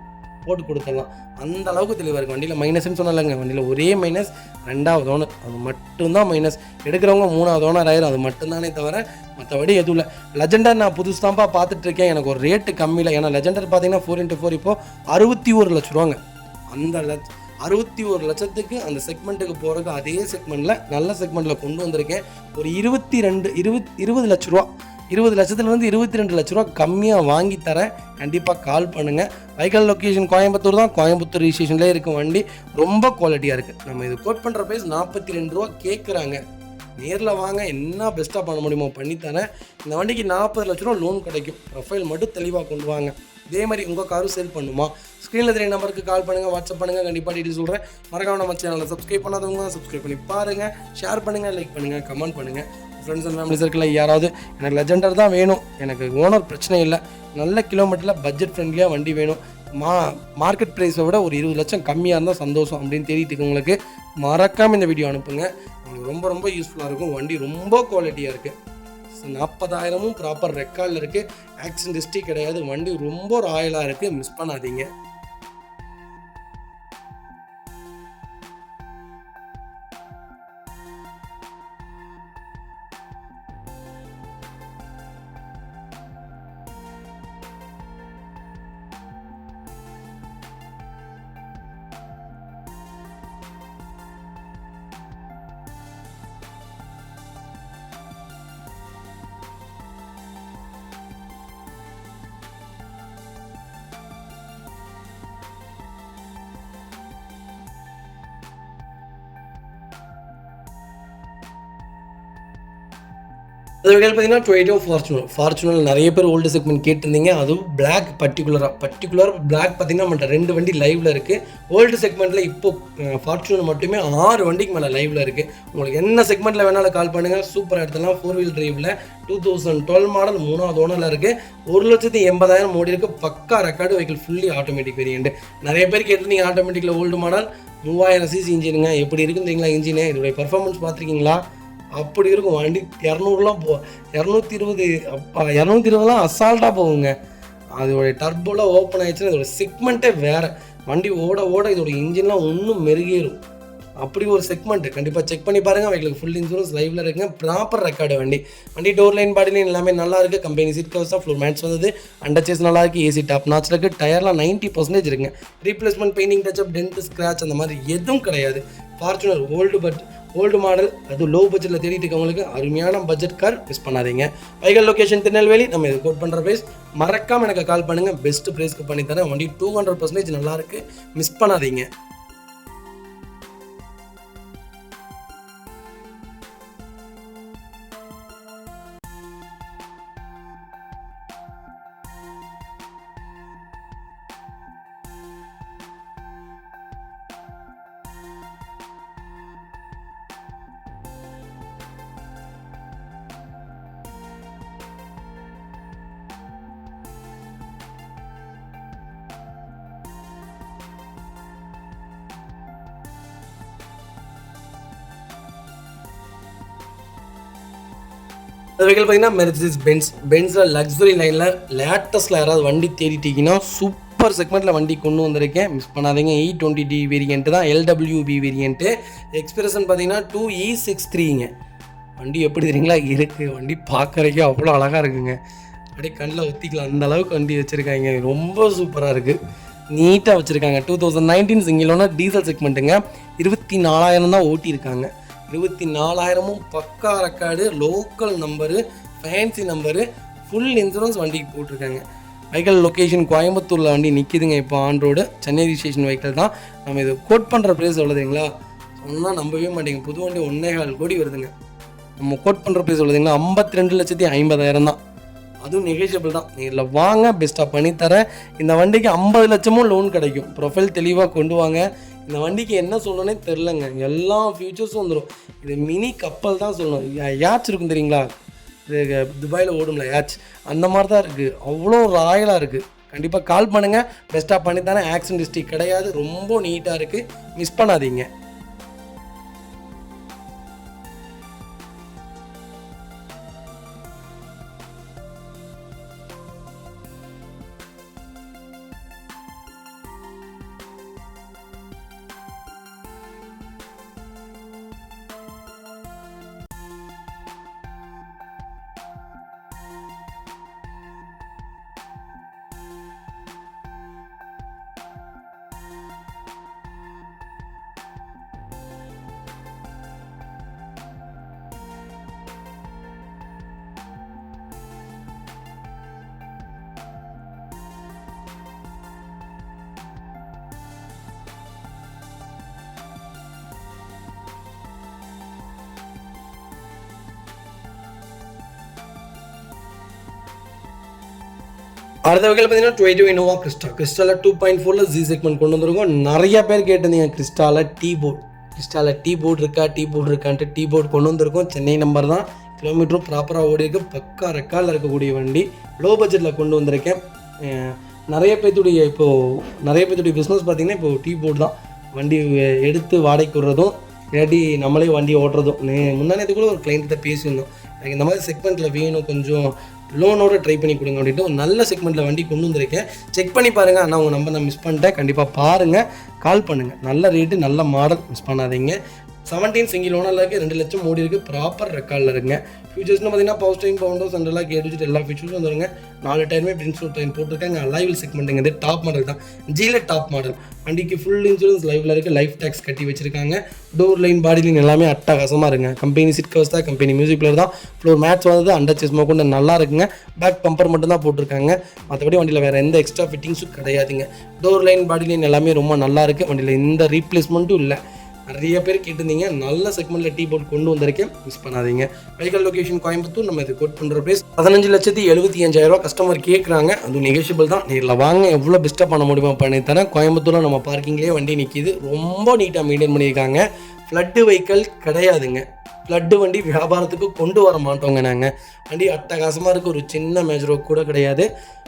போட்டு கொடுத்துடலாம். அந்த அளவுக்கு தெளிவாக இருக்குது. வண்டியில் மைனஸ்ன்னு சொன்னாலங்க, வண்டியில் ஒரே மைனஸ் 2வது ஓனர், அது மட்டும்தான் மைனஸ். எடுக்கிறவங்க 3வது ஓனர் ஆயிரும், அது மட்டும்தானே தவிர மற்றபடி எதுவும் இல்லை. லெஜெண்டர் நான் புதுசு தான்ப்பா பார்த்துட்ருக்கேன், எனக்கு ஒரு ரேட்டு கம்மியில். ஏன்னா லெஜெண்டர் பார்த்தீங்கன்னா 4x4 இப்போது 61 லட்ச ரூபாங்க. அந்த 61 லட்சத்துக்கு அந்த செக்மெண்ட்டுக்கு போகிறதுக்கு அதே செக்மெண்ட்டில் நல்ல செக்மெண்ட்டில் கொண்டு வந்திருக்கேன். ஒரு 20 லட்ச ரூபா, 20 லட்சத்துலேருந்து 22 லட்ச ரூபா கம்மியாக வாங்கி தரேன். கண்டிப்பாக கால் பண்ணுங்கள். வெஹிக்கல் லொக்கேஷன் கோயம்புத்தூர் தான், கோயம்புத்தூர் ரிஜிஸ்ட்ரேஷன்லேயே இருக்கும். வண்டி ரொம்ப குவாலிட்டியாக இருக்குது. நம்ம இது கோட் பண்ணுற ப்ரைஸ் 42 ரூபா கேட்குறாங்க. நேரில் வாங்க, என்ன பெஸ்ட்டாக பண்ண முடியுமோ பண்ணித்தரேன். இந்த வண்டிக்கு 40 லட்ச ரூபா லோன் கிடைக்கும். ப்ரொஃபைல் மட்டும் தெளிவாக கொண்டு வாங்க. இதே மாதிரி உங்கள் காரும் சேல் பண்ணுமா? ஸ்க்ரீனில் தெரிய நம்பருக்கு கால் பண்ணுங்கள், வாட்ஸ்அப் பண்ணுங்கள். கண்டிப்பாக டீட்டெயில் சொல்கிறேன். மறக்காம நம்ம சேனலை சப்ஸ்கிரைப் பண்ணாதவங்க சப்ஸ்கிரைப் பண்ணி பாருங்கள். ஷேர் பண்ணுங்கள், லைக் பண்ணுங்கள், கமெண்ட் பண்ணுங்கள். ஃப்ரெண்ட்ஸ் அண்ட் ஃபேமிலி சர்க்கிளில் யாராவது எனக்கு லெஜெண்டர் தான் வேணும், எனக்கு ஓனர் பிரச்சனை இல்லை, நல்ல கிலோமீட்டரில் பட்ஜெட் ஃப்ரெண்ட்லியாக வண்டி வேணும், மார்க்கெட் ப்ரைஸை விட ஒரு 20 லட்சம் கம்மியாக இருந்தால் சந்தோஷம் அப்படின்னு தேடிட்டு இருக்கவங்களுக்கு மறக்காமல் இந்த வீடியோ அனுப்புங்க. உங்களுக்கு ரொம்ப ரொம்ப யூஸ்ஃபுல்லாக இருக்கும். வண்டி ரொம்ப குவாலிட்டியாக இருக்குது. 40,000 ப்ராப்பர் ரெக்கார்டில் இருக்குது. ஆக்சிடென்ட் ஹிஸ்ட்ரி கிடையாது. வண்டி ரொம்ப ராயலாக இருக்குது. மிஸ் பண்ணாதீங்க. அது வகையில் பார்த்தீங்கன்னா டொயோட்டோ ஃபார்ச்சுனர் நிறைய பேர் ஓல்டு செக்மெண்ட் கேட்டிருந்தீங்க. அதுவும் பிளாக் பர்டிகுலர் பிளாக் பார்த்தீங்கன்னா நம்மள்ட்ட 2 வண்டி லைவில் இருக்குது. ஓல்டு செக்மெண்ட்டில் இப்போ ஃபார்ச்சுனர் மட்டுமே 6 வண்டிக்கு மேலே லைவில் இருக்குது. உங்களுக்கு என்ன செக்மெண்ட்டில் வேணாலும் கால் பண்ணுங்கள். சூப்பராக எடுத்துலாம். 4 வீல் டிரைவில் 2012 மாடல் 3வது ஓனரில் இருக்குது. 1,80,000 ஓடி இருக்குது. பக்கா record vehicle, fully automatic variant. நிறைய பேர் கேட்டிருந்தீங்க ஆட்டோமேட்டிக்கில் ஓல்டு மாடல் 3000 சிசி இன்ஜினுங்க எப்படி இருக்குன்றீங்களா? இன்ஜினு இதோடைய பர்ஃபார்மன்ஸ் பார்த்துருக்கீங்களா? அப்படி இருக்கும். வண்டி 200லாம் 220 220லாம் அசால்ட்டாக போகுங்க. அதோடைய டர்போலாம் ஓப்பன் ஆகிடுச்சுன்னா இதோட செக்மெண்ட்டே வேறு. வண்டி ஓட இதோட இன்ஜின்லாம் இன்னும் மெருகேறும். அப்படி ஒரு செக்மெண்ட் கண்டிப்பாக செக் பண்ணி பாருங்கள். அவங்களுக்கு ஃபுல் இன்சூரன்ஸ் லைவில் இருக்குங்க. ப்ராப்பர் ரெக்கார்டு வண்டி டோர் லைன் பாடி லைன் எல்லாமே நல்லா இருக்குது. Company seat covers floor mats வந்தது. அண்டர்சேஸ் நல்லா இருக்குது. ஏசி டாப் நாச்சில் இருக்குது. டயர்லாம் 90% இருக்குங்க. Replacement, painting, touch up, dent, scratch அந்த மாதிரி எதுவும் கிடையாது. ஃபார்ச்சுனர் ஓல்டு மாடல், அது லோ பட்ஜெட்டில் தேடிட்டு இருக்கவங்களுக்கு அருமையான பட்ஜெட் கார். மிஸ் பண்ணாதீங்க. Vehicle location Tirunelveli. நம்ம இது கோட் பண்ணுற ப்ரைஸ் மறக்காமல் எனக்கு கால் பண்ணுங்கள். பெஸ்ட் ப்ரைஸ்க்கு பண்ணித்தரேன். வண்டி 200% நல்லாயிருக்கு. மிஸ் பண்ணாதீங்க. அது வெஹிக்கிள் பார்த்தீங்கன்னா மெர்சிடிஸ் பென்ஸில் லக்ஸுரி லைனில் லேட்டஸ்ட்டில் யாராவது வண்டி தேடிட்டிங்கன்னா சூப்பர் செக்மெண்ட்டில் வண்டி கொண்டு வந்திருக்கேன். மிஸ் பண்ணாதீங்க. E20D வேரியண்ட்டு தான், LWB வேரியண்ட்டு. எக்ஸ்பிரஷன் பார்த்தீங்கன்னா 2E63ங்க. வண்டி எப்படி தெரியுங்களா இருக்குது? வண்டி பார்க்குறக்கே அவ்வளோ அழகாக இருக்குங்க. அப்படியே கண்ணில் ஒத்திக்கலாம் அந்த அளவுக்கு வண்டி வச்சுருக்காங்க. ரொம்ப சூப்பராக இருக்குது. நீட்டாக வச்சுருக்காங்க. 2019 சிங்கிள் ஓனர் டீசல் செக்மெண்ட்டுங்க. 24,000 தான் ஓட்டியிருக்காங்க. 24,000 பக்கா record, local number, fancy number, full insurance வண்டிக்கு போட்டிருக்காங்க. வெஹிக்கல் லொக்கேஷன் கோயம்புத்தூரில் வண்டி நிற்கிதுங்க. இப்போ on road Chennai registration vehicle தான். நம்ம இது கோட் பண்ணுற ப்ரைஸ் எவ்வளோதுங்களா? சொன்னால் நம்பவே மாட்டேங்க. புது வண்டி 1.25 கோடி வருதுங்க. நம்ம கோட் பண்ணுற ப்ரைஸ் எவ்வளோதுங்களா? 52,50,000 தான். அதுவும் நெகோஷியபிள் தான். நேரில் வாங்க, பெஸ்ட்டாக பண்ணித்தரேன். இந்த வண்டிக்கு 50 லட்சமும் லோன் கிடைக்கும். ப்ரொஃபைல் தெளிவாக கொண்டு வாங்க. இந்த வண்டிக்கு என்ன சொல்லணுன்னே தெரிலங்க. எல்லா ஃபியூச்சர்ஸும் வந்துடும். இது மினி கப்பல் தான் சொல்லணும். யாச் இருக்கும் தெரியுங்களா? இது துபாயில் ஓடும்ல யாச், அந்த மாதிரி தான் இருக்குது. அவ்வளோ ராயலாக இருக்குது. கண்டிப்பாக கால் பண்ணுங்கள். பெஸ்ட்டாக பண்ணித்தானே. ஆக்சிடென்ட் ஹிஸ்ட்ரி கிடையாது. ரொம்ப நீட்டாக இருக்குது. மிஸ் பண்ணாதீங்க. அடுத்த வகையில் பார்த்தீங்கன்னா 22 இனோவா கிறிஸ்டாவில் 2.4 ஜி செக்மெண்ட் கொண்டு வந்திருக்கோம். நிறைய பேர் கேட்டிருந்தீங்க கிறிஸ்டாவில் டீ போர்டு இருக்கான்ட்டு டீ போர்டு கொண்டு வந்திருக்கோம். சென்னை நம்பர் தான், கிலோமீட்டரும் ப்ராப்பராக ஓடி இருக்கு, பக்கா ரெக்கார்டில் இருக்கக்கூடிய வண்டி. லோ பட்ஜெட்டில் கொண்டு வந்திருக்கேன். நிறைய பேர்த்துடைய பிஸ்னஸ் பார்த்திங்கன்னா இப்போ டீ போர்டு தான். வண்டி எடுத்து வாடகைக்கு விடுறதும் இல்லாட்டி நம்மளே வண்டி ஓட்டுறதும். முன்னாடி கூட ஒரு கிளைண்ட்டை பேசியிருந்தோம், எனக்கு இந்த மாதிரி செக்மெண்ட்டில் வேணும், கொஞ்சம் லோனோட ட்ரை பண்ணி கொடுங்க அப்படின்ட்டு ஒரு நல்ல செக்மெண்ட்டில் வண்டி கொண்டு வந்திருக்கேன். செக் பண்ணி பாருங்கள். ஆனால் உங்கள் நம்பர் நான் மிஸ் பண்ணிட்டேன், கண்டிப்பாக பாருங்கள், கால் பண்ணுங்கள். நல்ல ரேட்டு, நல்ல மாடல், மிஸ் பண்ணாதீங்க. 17 சிங்கிள் ஓனரில் இருக்குது, 2 லட்சம் ஓடி இருக்குது, ப்ராப்பர் ரெக்கார்டில் இருக்குங்க. ஃபியூச்சர்ஸ்னு பார்த்தீங்கன்னா பவர் ஸ்டீரிங், பவுண்டோ, சென்ட்ரலாக கேட்டு எல்லா ஃபீச்சர்ஸும் வந்துருங்க. 4 டயருமே பிரின்ஸ்டோன் டயர் போட்டிருக்காங்க. அலைவில் செக்மெண்ட்டுங்க, இது டாப் மாடல் தான், ஜியில் டாப் மாடல். வண்டிக்கு ஃபுல் இன்சூரன்ஸ் லைவில் இருக்குது, லைஃப் டேக்ஸ் கட்டி வச்சிருக்காங்க. டோர் லைன், பாடி லைன் எல்லாமே அட்டகாசமாக இருக்குங்க. கம்பெனி சீட் கவர்ஸ் தான், கம்பெனி மியூசிக் பிளேயர் தான். ஃப்ளோர் மேட்ச் வந்து அண்டர் செஸ்மா கொண்டு நல்லா இருக்குங்க. பேக் பம்பர் மட்டும் தான் போட்டிருக்காங்க, மற்றபடி வண்டியில் வேறு எந்த எக்ஸ்ட்ரா ஃபிட்டிங்ஸும் கிடையாதுங்க. டோர் லைன், பாடி லைன் எல்லாமே ரொம்ப நல்லா இருக்குது. வண்டியில் எந்த ரீப்ளேஸ்மெண்ட்டும் இல்லை. நிறைய பேர் கேட்டிருந்தீங்க, நல்ல செக்மெண்ட்டில் டீ போர்ட் கொண்டு வந்திருக்கேன், மிஸ் பண்ணாதீங்க. வெஹிக்கல் லொகேஷன் கோயம்புத்தூர், நம்ம இது கோட் பண்ணுற பிரைஸ் 15,75,000 கஸ்டமர் கேட்குறாங்க. அதுவும் நெகோஷியபிள் தான். நேரில் வாங்க, எவ்வளோ பெஸ்ட்டாக பண்ண முடியுமா பண்ணி தரேன். கோயம்புத்தூரில் நம்ம பார்க்கிங்லேயே வண்டி நிற்கிது, ரொம்ப நீட்டாக மெயின்டைன் பண்ணியிருக்காங்க. ஃப்ளட்டு வெஹிக்கல் கிடையாதுங்க. ஃப்ளட்டு வண்டி வியாபாரத்துக்கு கொண்டு வர மாட்டோங்க நாங்கள். வண்டி அட்டகாசமாக இருக்குது, ஒரு சின்ன மேஜரோ கூட கிடையாது.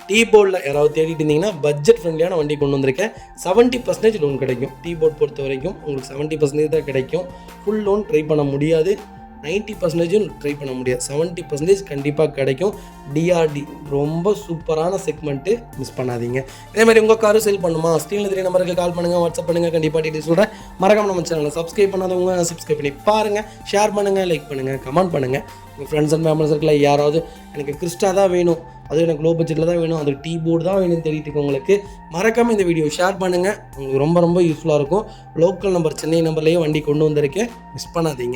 டீ போர்டில் யாராவது தேடிட்டு இருந்தீங்கன்னா பட்ஜெட் ஃப்ரெண்ட்லியான வண்டி கொண்டு வந்திருக்கேன். 70% லோன் கிடைக்கும். டீ போர்ட் பொறுத்த வரைக்கும் உங்களுக்கு 70% தான் கிடைக்கும். ஃபுல் லோன் ட்ரை பண்ண முடியாது, 90% ட்ரை பண்ண முடியாது, 70% கண்டிப்பாக கிடைக்கும். டிஆர்டி ரொம்ப சூப்பரான செக்மெண்ட்டு, மிஸ் பண்ணாதீங்க. இதேமாதிரி உங்கள் காரும் சேல் பண்ணுமா, ஸ்க்ரீனில் 3 நம்பருக்கு கால் பண்ணுங்கள், வாட்ஸ்அப் பண்ணுங்கள், கண்டிப்பாக டீட்டெயில்ஸ் சொல்கிறேன். மறக்காம நம்ம சேனலை சப்ஸ்கிரைப் பண்ணாதவங்க சப்ஸ்கிரைப் பண்ணி பாருங்கள், ஷேர் பண்ணுங்கள், லைக் பண்ணுங்கள், கமெண்ட் பண்ணுங்கள். உங்கள் ஃப்ரெண்ட்ஸ் அண்ட் ஃபேமிலி சர்க்கிளில் யாராவது எனக்கு கிறிஸ்டா தான் வேணும், அது எனக்கு லோ பட்ஜெட்டில் தான் வேணும், அது டீ போர்டு தான் வேணும்னு தெரிவித்துக்கு உங்களுக்கு மறக்காமல் இந்த வீடியோ ஷேர் பண்ணுங்கள். உங்களுக்கு ரொம்ப ரொம்ப யூஸ்ஃபுல்லாக இருக்கும். லோக்கல் நம்பர், சென்னை நம்பர்லேயே வண்டி கொண்டு வந்திருக்கேன், மிஸ் பண்ணாதீங்க.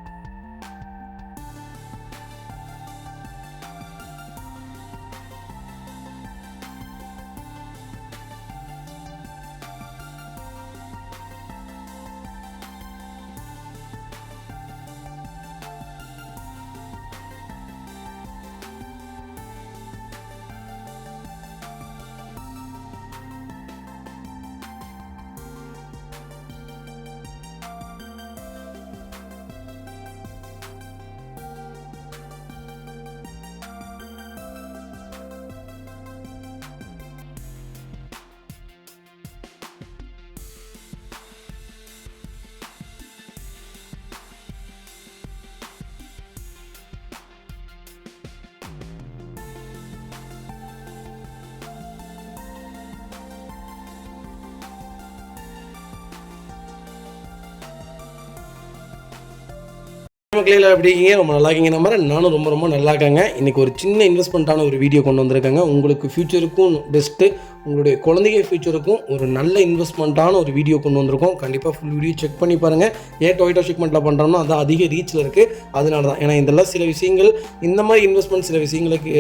மக்களில் எப்படி இருக்கீங்க? ரொம்ப நல்லா இருக்கீங்க நம்புறேன். நானும் ரொம்ப ரொம்ப நல்லா இருக்காங்க. இன்றைக்கி ஒரு சின்ன இன்வெஸ்ட்மெண்ட்டான ஒரு வீடியோ கொண்டு வந்திருக்காங்க. உங்களுக்கு ஃப்யூச்சருக்கும் பெஸ்ட்டு, உங்களுடைய குழந்தைங்க ஃப்யூச்சருக்கும் ஒரு நல்ல இன்வெஸ்ட்மெண்ட்டான ஒரு வீடியோ கொண்டு வந்திருக்கோம். கண்டிப்பாக ஃபுல் வீடியோ செக் பண்ணி பாருங்கள். ஏன் டொயோட்டா செக்மெண்ட்டில் பண்ணுறோம்னா அது அதிக ரீச்சில் இருக்குது, அதனால தான். ஏன்னா இதெல்லாம் சில விஷயங்கள், இந்த மாதிரி இன்வெஸ்ட்மெண்ட் சில விஷயங்களுக்கு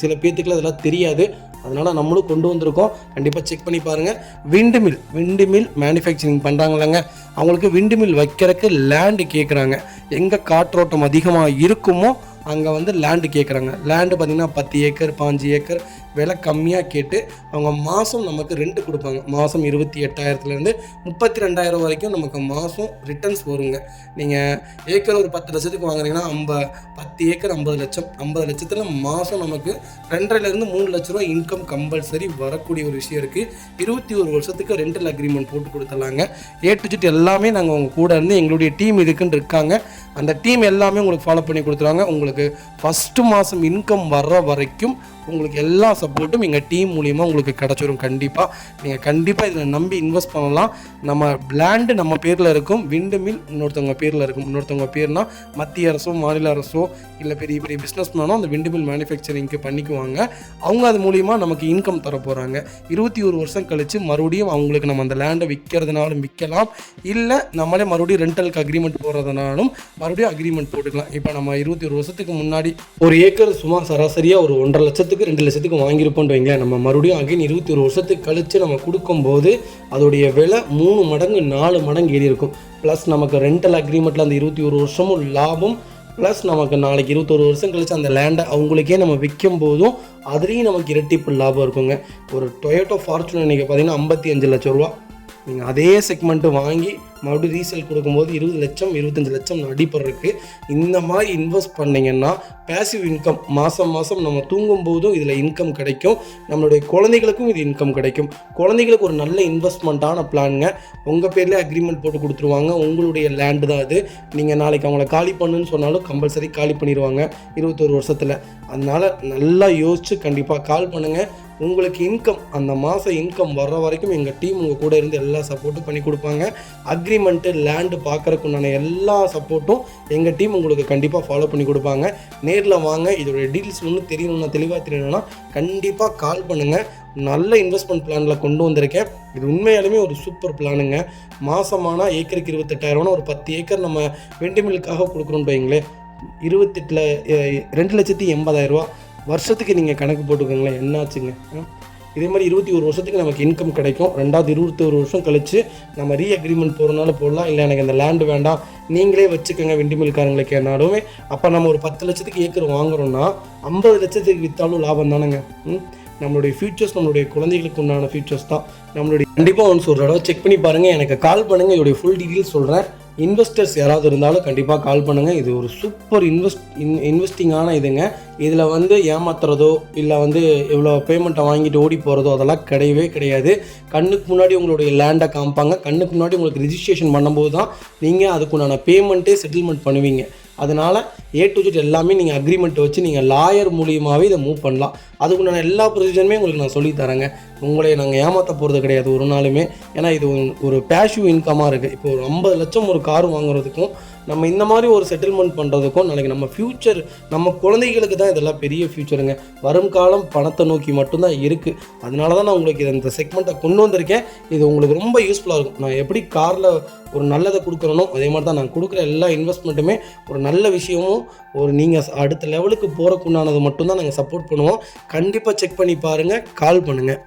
சில பேர்த்துக்குள்ள அதெல்லாம் தெரியாது, அதனால் நம்மளும் கொண்டு வந்திருக்கோம். கண்டிப்பாக செக் பண்ணி பாருங்கள். விண்டு மில் மேனுஃபேக்சரிங் பண்ணுறாங்களாங்க, அவங்களுக்கு விண்டு மில் வைக்கிறதுக்கு லேண்டு கேட்குறாங்க. எங்கே காற்றோட்டம் அதிகமாக இருக்குமோ அங்கே வந்து லேண்டு கேட்குறாங்க. லேண்டு பார்த்திங்கன்னா 10 ஏக்கர் 5 ஏக்கர் விலை கம்மியாக கேட்டு அவங்க மாதம் நமக்கு ரெண்ட் கொடுப்பாங்க. மாதம் 28,000 32,000 வரைக்கும் நமக்கு மாதம் ரிட்டர்ன்ஸ் வருங்க. நீங்கள் ஏக்கர் ஒரு 10 லட்சத்துக்கு வாங்குறீங்கன்னா 10 ஏக்கர் 50 லட்சம், 50 லட்சத்தில் மாதம் நமக்கு 2.5 3 லட்ச ரூபா இன்கம் கம்பல்சரி வரக்கூடிய ஒரு விஷயம் இருக்குது. 21 வருஷத்துக்கு ரெண்டல் அக்ரிமெண்ட் போட்டு கொடுத்துடலாங்க. A to Z எல்லாமே நாங்கள் உங்கள் கூட இருந்து எங்களுடைய டீம் இதுக்குன்னு இருக்காங்க. அந்த டீம் எல்லாமே உங்களுக்கு ஃபாலோ பண்ணி கொடுத்துருவாங்க. உங்களுக்கு ஃபஸ்ட்டு மாதம் இன்கம் வர்ற வரைக்கும் உங்களுக்கு எல்லா சப்போர்ட்டும் எங்கள் டீம் மூலிமா உங்களுக்கு கிடச்சிரும். நீங்கள் கண்டிப்பாக இதில் நம்பி இன்வெஸ்ட் பண்ணலாம். நம்ம லேண்டு நம்ம பேரில் இருக்கும், விண்டு மில் இன்னொருத்தவங்க பேரில் இருக்கும். இன்னொருத்தவங்க பேர்னா மத்திய அரசோ மாநில அரசோ இல்லை பெரிய பெரிய பிஸ்னஸ் மேனோ அந்த விண்டு மில் மேனுஃபேக்சரிங்க்கு பண்ணிக்குவாங்க. அவங்க அது மூலிமா நமக்கு இன்கம் தர போகிறாங்க. 21 வருஷம் கழித்து மறுபடியும் அவங்களுக்கு நம்ம அந்த லேண்டை விற்கிறதுனாலும் விற்கலாம், இல்லை நம்மளே மறுபடியும் ரெண்டலுக்கு அக்ரிமெண்ட் போகிறதுனாலும் மறுபடியும் அக்ரிமெண்ட் போட்டுக்கலாம். இப்போ நம்ம 21 வருஷத்துக்கு முன்னாடி ஒரு ஏக்கர் சுமார் சராசரியாக ஒரு 1.5 லட்சத்துக்கு 2 லட்சத்துக்கு வாங்கியிருப்போம்னு வைங்களேன். நம்ம மறுபடியும் அகைன் 21 வருஷத்துக்கு கழித்து நம்ம கொடுக்கும்போது அதோடைய விலை 3 மடங்கு 4 மடங்கு ஏறி இருக்கும். ப்ளஸ் நமக்கு ரெண்டல் அக்ரிமெண்ட்டில் அந்த 21 வருஷமும் லாபம், ப்ளஸ் நமக்கு நாளைக்கு 21 வருஷம் கழிச்சு அந்த லேண்டை அவங்களுக்கே நம்ம விற்கும் போதும் அதுலேயும் நமக்கு இரட்டிப்பு லாபம் இருக்குங்க. ஒரு டொயோட்டோ ஃபார்ச்சுனர் இன்றைக்கி பார்த்தீங்கன்னா 55 லட்சம் ரூபா. நீங்கள் அதே செக்மெண்ட்டு வாங்கி மறுபடியும் ரீசேல் கொடுக்கும்போது 20 லட்சம் 25 லட்சம் அடிப்படுறதுக்கு இந்த மாதிரி இன்வெஸ்ட் பண்ணிங்கன்னா பேசிவ் இன்கம் மாதம் நம்ம தூங்கும் போதும் இதில் இன்கம் கிடைக்கும். நம்மளுடைய குழந்தைகளுக்கும் இது இன்கம் கிடைக்கும். குழந்தைகளுக்கு ஒரு நல்ல இன்வெஸ்ட்மெண்ட்டான பிளானுங்க. உங்கள் பேர்லேயே அக்ரிமெண்ட் போட்டு கொடுத்துருவாங்க. உங்களுடைய லேண்டு தான் அது. நீங்கள் நாளைக்கு அவங்கள காலி பண்ணுன்னு சொன்னாலும் கம்பல்சரி காலி பண்ணிடுவாங்க 21 வருஷத்தில். அதனால் நல்லா யோசித்து கண்டிப்பாக கால் பண்ணுங்கள். உங்களுக்கு இன்கம் அந்த மாதம் இன்கம் வர்ற வரைக்கும் எங்கள் டீம் உங்கள் கூட இருந்து எல்லா சப்போர்ட்டும் பண்ணி கொடுப்பாங்க. அக்ரிமெண்ட்டு லேண்டு பார்க்குறக்கு உண்டான எல்லா சப்போர்ட்டும் எங்கள் டீம் உங்களுக்கு கண்டிப்பாக ஃபாலோ பண்ணி கொடுப்பாங்க. நேரில் வாங்க. இதோடைய டீல்ஸ் ஒன்றும் தெரியணும்னா தெளிவாக தெரியணும்னா கண்டிப்பாக கால் பண்ணுங்கள். நல்ல இன்வெஸ்ட்மெண்ட் பிளானில் கொண்டு வந்திருக்கேன். இது உண்மையாலுமே ஒரு சூப்பர் பிளானுங்க. மாதமானால் ஏக்கருக்கு 28,000 ஒரு 10 ஏக்கர் நம்ம வெண்டிமிலுக்காக கொடுக்குறோன்னு வைங்களேன். 2,80,000 வருஷத்துக்கு நீங்கள் கணக்கு போட்டுக்கோங்களேன், என்னாச்சுங்க. இதே மாதிரி 21 வருஷத்துக்கு நமக்கு இன்கம் கிடைக்கும். 21 வருஷம் கழித்து நம்ம அக்ரிமெண்ட் போகிறனால போடலாம். இல்லை எனக்கு இந்த லேண்டு வேண்டாம் நீங்களே வச்சுக்கோங்க வெண்டிமில்காரங்களுக்கு என்னாலுமே. அப்போ நம்ம ஒரு 10 லட்சத்துக்கு ஏக்கர் வாங்குகிறோன்னா 50 லட்சத்துக்கு விற்றாலும் லாபம் தானேங்க. நம்மளுடைய ஃபியூச்சர்ஸ் நம்மளுடைய குழந்தைகளுக்கு உண்டான ஃபியூச்சர்ஸ் தான் நம்மளுடைய. கண்டிப்பாக ஒன்று ஒரு தடவை செக் பண்ணி பாருங்கள். எனக்கு கால் பண்ணுங்கள். இதோடைய ஃபுல் டீட்டெயில்ஸ் சொல்கிறேன். இன்வெஸ்டர்ஸ் யாராவது இருந்தாலும் கண்டிப்பாக கால் பண்ணுங்கள். இது ஒரு சூப்பர் இன்வெஸ்டிங்கான இதுங்க. இதில் ஏமாத்துறதோ இல்லை இவ்வளோ பேமெண்ட்டை வாங்கிட்டு ஓடி போகிறதோ அதெல்லாம் கிடையவே கிடையாது. கண்ணுக்கு முன்னாடி உங்களுடைய லேண்டை காமிப்பாங்க. கண்ணுக்கு முன்னாடி உங்களுக்கு ரிஜிஸ்ட்ரேஷன் பண்ணும்போது தான் நீங்கள் அதுக்குண்டான பேமெண்ட்டே செட்டில்மெண்ட் பண்ணுவீங்க. அதனால் A to Z எல்லாமே நீங்கள் அக்ரிமெண்ட் வச்சு நீங்கள் லாயர் மூலியமாகவே இதை மூவ் பண்ணலாம். அதுக்குண்டான எல்லா ப்ரொசீஜருமே உங்களுக்கு நான் சொல்லித்தரேங்க. உங்களை நாங்கள் ஏமாற்ற போகிறது கிடையாது ஒரு நாளுமே. ஏன்னா இது ஒரு பேஷிவ் இன்கமாக இருக்குது. இப்போ ஒரு 50 லட்சம் ஒரு கார் வாங்குறதுக்கும் நம்ம இந்த மாதிரி ஒரு செட்டில்மெண்ட் பண்ணுறதுக்கும் நாளைக்கு நம்ம ஃப்யூச்சர் நம்ம குழந்தைகளுக்கு தான் இதெல்லாம் பெரிய ஃப்யூச்சருங்க. வரும் காலம் பணத்தை நோக்கி மட்டும்தான் இருக்குது. அதனால தான் நான் உங்களுக்கு இந்த செக்மெண்ட்டை கொண்டு வந்திருக்கேன். இது உங்களுக்கு ரொம்ப யூஸ்ஃபுல்லாக இருக்கும். நான் எப்படி காரில் ஒரு நல்லதை கொடுக்குறனோ அதே மாதிரி தான் நான் கொடுக்குற எல்லா இன்வெஸ்ட்மெண்ட்டுமே ஒரு நல்ல விஷயமும் ஒரு நீங்கள் அடுத்த லெவலுக்கு போகிறக்குண்டானது மட்டும்தான் நாங்கள் சப்போர்ட் பண்ணுவோம். கண்டிப்பாக செக் பண்ணி பாருங்கள். கால் பண்ணுங்கள்.